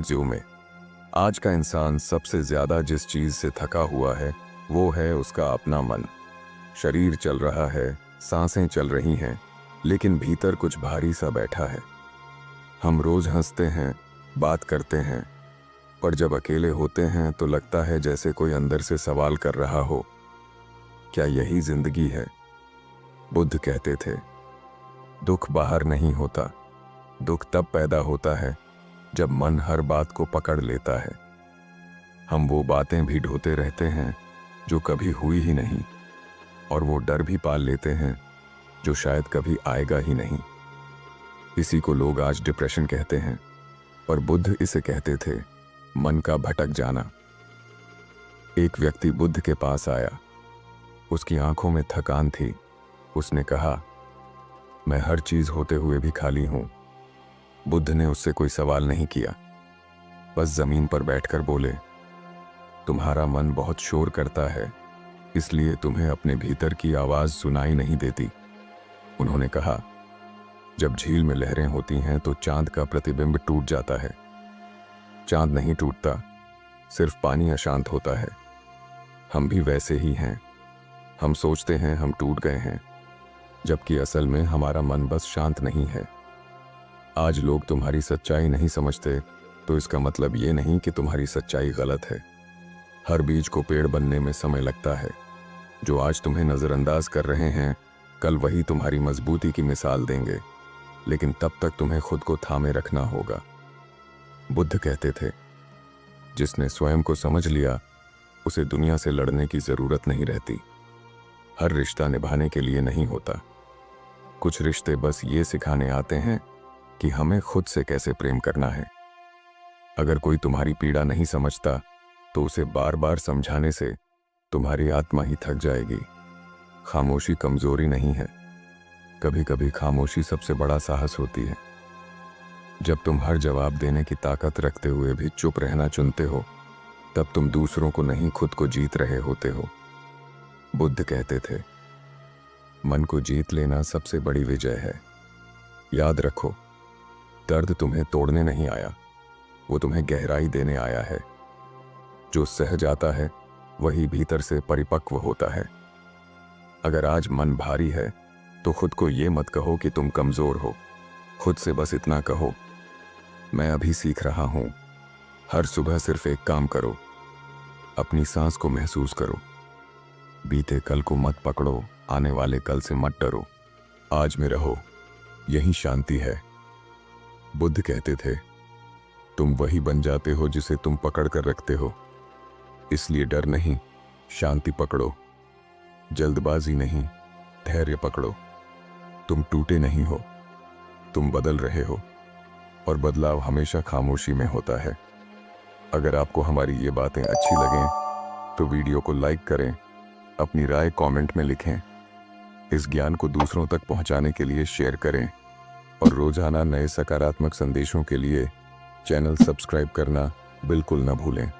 Consume. आज का इंसान सबसे ज्यादा जिस चीज से थका हुआ है वो है उसका अपना मन। शरीर चल रहा है, सांसें चल रही हैं, लेकिन भीतर कुछ भारी सा बैठा है। हम रोज हंसते हैं, बात करते हैं, पर जब अकेले होते हैं तो लगता है जैसे कोई अंदर से सवाल कर रहा हो, क्या यही जिंदगी है? बुद्ध कहते थे, दुख बाहर नहीं होता, दुख तब पैदा होता है जब मन हर बात को पकड़ लेता है। हम वो बातें भी ढोते रहते हैं जो कभी हुई ही नहीं, और वो डर भी पाल लेते हैं जो शायद कभी आएगा ही नहीं। इसी को लोग आज डिप्रेशन कहते हैं, पर बुद्ध इसे कहते थे मन का भटक जाना। एक व्यक्ति बुद्ध के पास आया। उसकी आंखों में थकान थी। उसने कहा, मैं हर चीज होते हुए भी खाली हूं। बुद्ध ने उससे कोई सवाल नहीं किया, बस जमीन पर बैठकर बोले, तुम्हारा मन बहुत शोर करता है, इसलिए तुम्हें अपने भीतर की आवाज सुनाई नहीं देती। उन्होंने कहा, जब झील में लहरें होती हैं तो चांद का प्रतिबिंब टूट जाता है। चांद नहीं टूटता, सिर्फ पानी अशांत होता है। हम भी वैसे ही हैं। हम सोचते हैं हम टूट गए हैं, जबकि असल में हमारा मन बस शांत नहीं है। आज लोग तुम्हारी सच्चाई नहीं समझते तो इसका मतलब ये नहीं कि तुम्हारी सच्चाई गलत है। हर बीज को पेड़ बनने में समय लगता है। जो आज तुम्हें नजरअंदाज कर रहे हैं, कल वही तुम्हारी मजबूती की मिसाल देंगे, लेकिन तब तक तुम्हें खुद को थामे रखना होगा। बुद्ध कहते थे, जिसने स्वयं को समझ लिया उसे दुनिया से लड़ने की जरूरत नहीं रहती। हर रिश्ता निभाने के लिए नहीं होता। कुछ रिश्ते बस ये सिखाने आते हैं कि हमें खुद से कैसे प्रेम करना है। अगर कोई तुम्हारी पीड़ा नहीं समझता तो उसे बार बार समझाने से तुम्हारी आत्मा ही थक जाएगी। खामोशी कमजोरी नहीं है, कभी कभी खामोशी सबसे बड़ा साहस होती है। जब तुम हर जवाब देने की ताकत रखते हुए भी चुप रहना चुनते हो, तब तुम दूसरों को नहीं खुद को जीत रहे होते हो। बुद्ध कहते थे, मन को जीत लेना सबसे बड़ी विजय है। याद रखो, दर्द तुम्हें तोड़ने नहीं आया, वो तुम्हें गहराई देने आया है। जो सह जाता है वही भीतर से परिपक्व होता है। अगर आज मन भारी है तो खुद को ये मत कहो कि तुम कमजोर हो। खुद से बस इतना कहो, मैं अभी सीख रहा हूं। हर सुबह सिर्फ एक काम करो, अपनी सांस को महसूस करो। बीते कल को मत पकड़ो, आने वाले कल से मत डरो। आज में रहो, यही शांति है। बुद्ध कहते थे, तुम वही बन जाते हो जिसे तुम पकड़ कर रखते हो। इसलिए डर नहीं, शांति पकड़ो। जल्दबाजी नहीं, धैर्य पकड़ो। तुम टूटे नहीं हो, तुम बदल रहे हो, और बदलाव हमेशा खामोशी में होता है। अगर आपको हमारी ये बातें अच्छी लगें तो वीडियो को लाइक करें, अपनी राय कमेंट में लिखें, इस ज्ञान को दूसरों तक पहुंचाने के लिए शेयर करें, और रोजाना नए सकारात्मक संदेशों के लिए चैनल सब्सक्राइब करना बिल्कुल न भूलें।